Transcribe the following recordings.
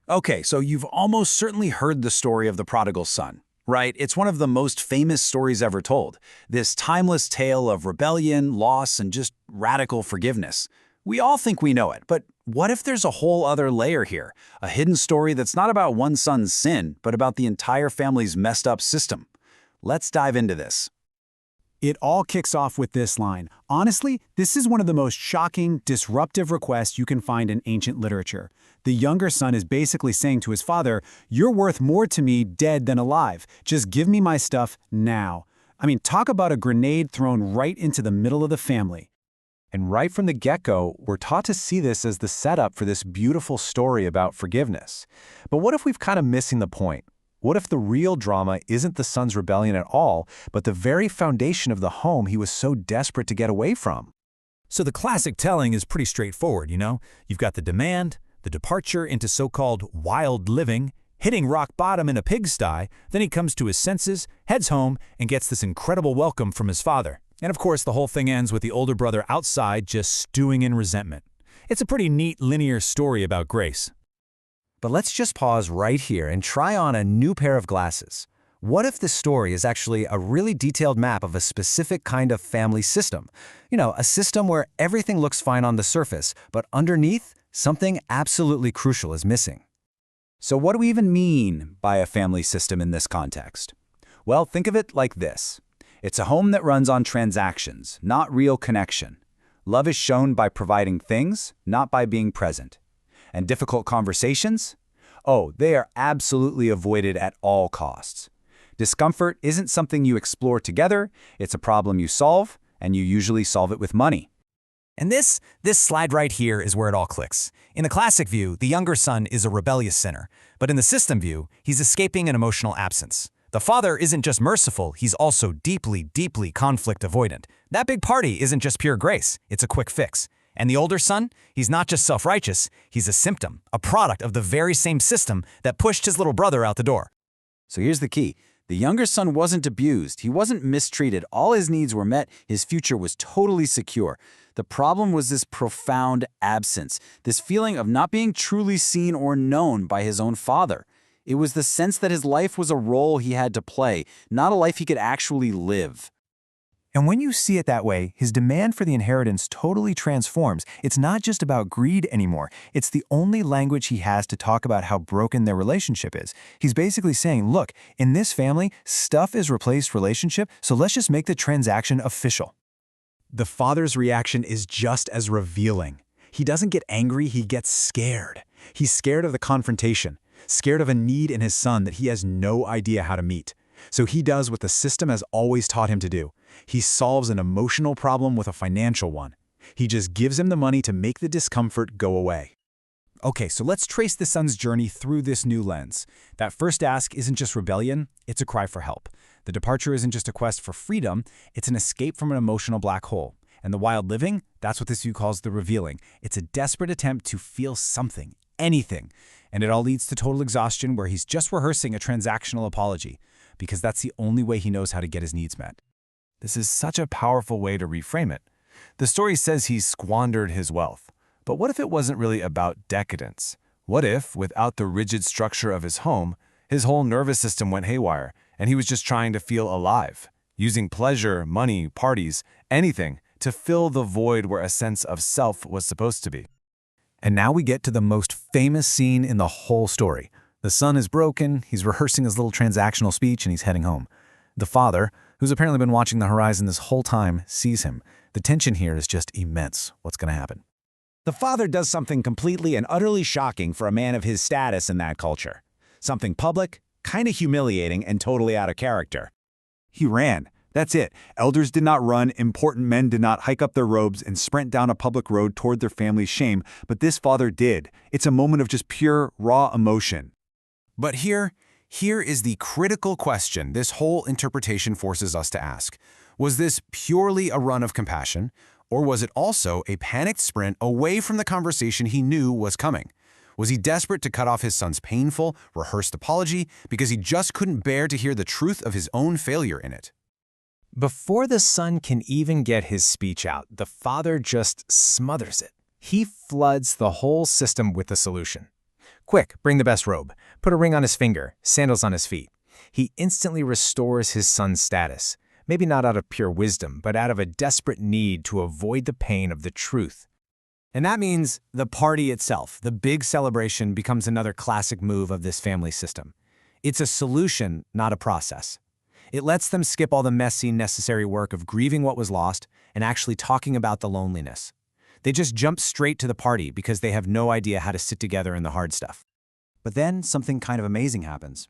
Okay, so you've almost certainly heard the story of the prodigal son, right? It's one of the most famous stories ever told. This timeless tale of rebellion, loss, and just radical forgiveness. We all think we know it, but what if there's a whole other layer here? A hidden story that's not about one son's sin, but about the entire family's messed up system. Let's dive into this. It all kicks off with this line. Honestly, this is one of the most shocking, disruptive requests you can find in ancient literature. The younger son is basically saying to his father, "You're worth more to me dead than alive. Just give me my stuff now." I mean, talk about a grenade thrown right into the middle of the family. And right from the get-go, we're taught to see this as the setup for this beautiful story about forgiveness. But what if we've kind of missing the point? What if the real drama isn't the son's rebellion at all, but the very foundation of the home he was so desperate to get away from? So the classic telling is pretty straightforward, you know? You've got the demand, the departure into so-called wild living, hitting rock bottom in a pigsty, then he comes to his senses, heads home, and gets this incredible welcome from his father. And of course, the whole thing ends with the older brother outside just stewing in resentment. It's a pretty neat linear story about grace. But let's just pause right here and try on a new pair of glasses. What if this story is actually a really detailed map of a specific kind of family system? You know, a system where everything looks fine on the surface, but underneath, something absolutely crucial is missing. So what do we even mean by a family system in this context? Well, think of it like this. It's a home that runs on transactions, not real connection. Love is shown by providing things, not by being present. And difficult conversations? Oh, they are absolutely avoided at all costs. Discomfort isn't something you explore together, it's a problem you solve, and you usually solve it with money. And this slide right here is where it all clicks. In the classic view, the younger son is a rebellious sinner, but in the system view, he's escaping an emotional absence. The father isn't just merciful, he's also deeply, deeply conflict avoidant. That big party isn't just pure grace, it's a quick fix. And the older son, he's not just self-righteous, he's a symptom, a product of the very same system that pushed his little brother out the door. So here's the key. The younger son wasn't abused, he wasn't mistreated, all his needs were met, his future was totally secure. The problem was this profound absence, this feeling of not being truly seen or known by his own father. It was the sense that his life was a role he had to play, not a life he could actually live. And when you see it that way, his demand for the inheritance totally transforms. It's not just about greed anymore. It's the only language he has to talk about how broken their relationship is. He's basically saying, look, in this family, stuff is replaced relationship, so let's just make the transaction official. The father's reaction is just as revealing. He doesn't get angry, he gets scared. He's scared of the confrontation, scared of a need in his son that he has no idea how to meet. So he does what the system has always taught him to do. He solves an emotional problem with a financial one. He just gives him the money to make the discomfort go away. Okay, so let's trace the son's journey through this new lens. That first ask isn't just rebellion, it's a cry for help. The departure isn't just a quest for freedom, it's an escape from an emotional black hole. And the wild living, that's what this view calls the revealing. It's a desperate attempt to feel something, anything. And it all leads to total exhaustion where he's just rehearsing a transactional apology, because that's the only way he knows how to get his needs met. This is such a powerful way to reframe it. The story says he squandered his wealth. But what if it wasn't really about decadence? What if, without the rigid structure of his home, his whole nervous system went haywire, and he was just trying to feel alive, using pleasure, money, parties, anything to fill the void where a sense of self was supposed to be? And now we get to the most famous scene in the whole story. The son is broken, he's rehearsing his little transactional speech, and he's heading home. The father, who's apparently been watching the horizon this whole time, sees him. The tension here is just immense. What's going to happen? The father does something completely and utterly shocking for a man of his status in that culture. Something public, kind of humiliating, and totally out of character. He ran. That's it. Elders did not run, important men did not hike up their robes and sprint down a public road toward their family's shame, but this father did. It's a moment of just pure, raw emotion. But here is the critical question this whole interpretation forces us to ask. Was this purely a run of compassion, or was it also a panicked sprint away from the conversation he knew was coming? Was he desperate to cut off his son's painful, rehearsed apology because he just couldn't bear to hear the truth of his own failure in it? Before the son can even get his speech out, the father just smothers it. He floods the whole system with a solution. Quick, bring the best robe. Put a ring on his finger, sandals on his feet. He instantly restores his son's status, maybe not out of pure wisdom, but out of a desperate need to avoid the pain of the truth. And that means the party itself, the big celebration, becomes another classic move of this family system. It's a solution, not a process. It lets them skip all the messy, necessary work of grieving what was lost and actually talking about the loneliness. They just jump straight to the party because they have no idea how to sit together in the hard stuff. But then something kind of amazing happens.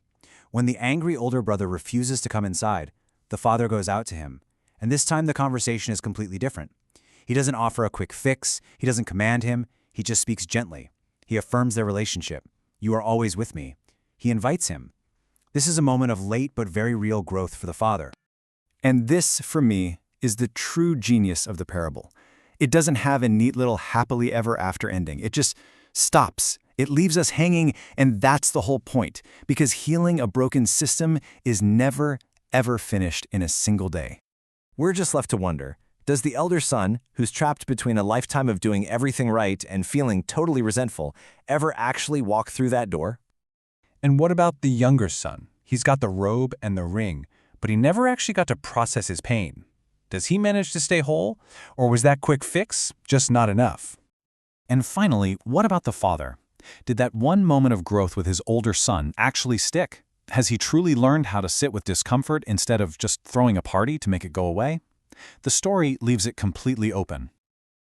When the angry older brother refuses to come inside, the father goes out to him, and this time the conversation is completely different. He doesn't offer a quick fix, he doesn't command him, he just speaks gently. He affirms their relationship. You are always with me. He invites him. This is a moment of late but very real growth for the father. And this, for me, is the true genius of the parable. It doesn't have a neat little happily ever after ending. It just stops. It leaves us hanging, and that's the whole point, because healing a broken system is never, ever finished in a single day. We're just left to wonder, does the elder son, who's trapped between a lifetime of doing everything right and feeling totally resentful, ever actually walk through that door? And what about the younger son? He's got the robe and the ring, but he never actually got to process his pain. Does he manage to stay whole? Or was that quick fix just not enough? And finally, what about the father? Did that one moment of growth with his older son actually stick? Has he truly learned how to sit with discomfort instead of just throwing a party to make it go away? The story leaves it completely open.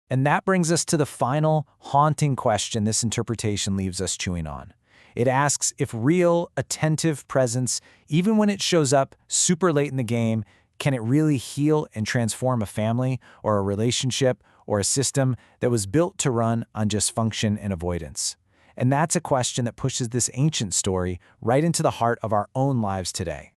And that brings us to the final, haunting question this interpretation leaves us chewing on. It asks if real, attentive presence, even when it shows up super late in the game, can it really heal and transform a family or a relationship or a system that was built to run on just function and avoidance? And that's a question that pushes this ancient story right into the heart of our own lives today.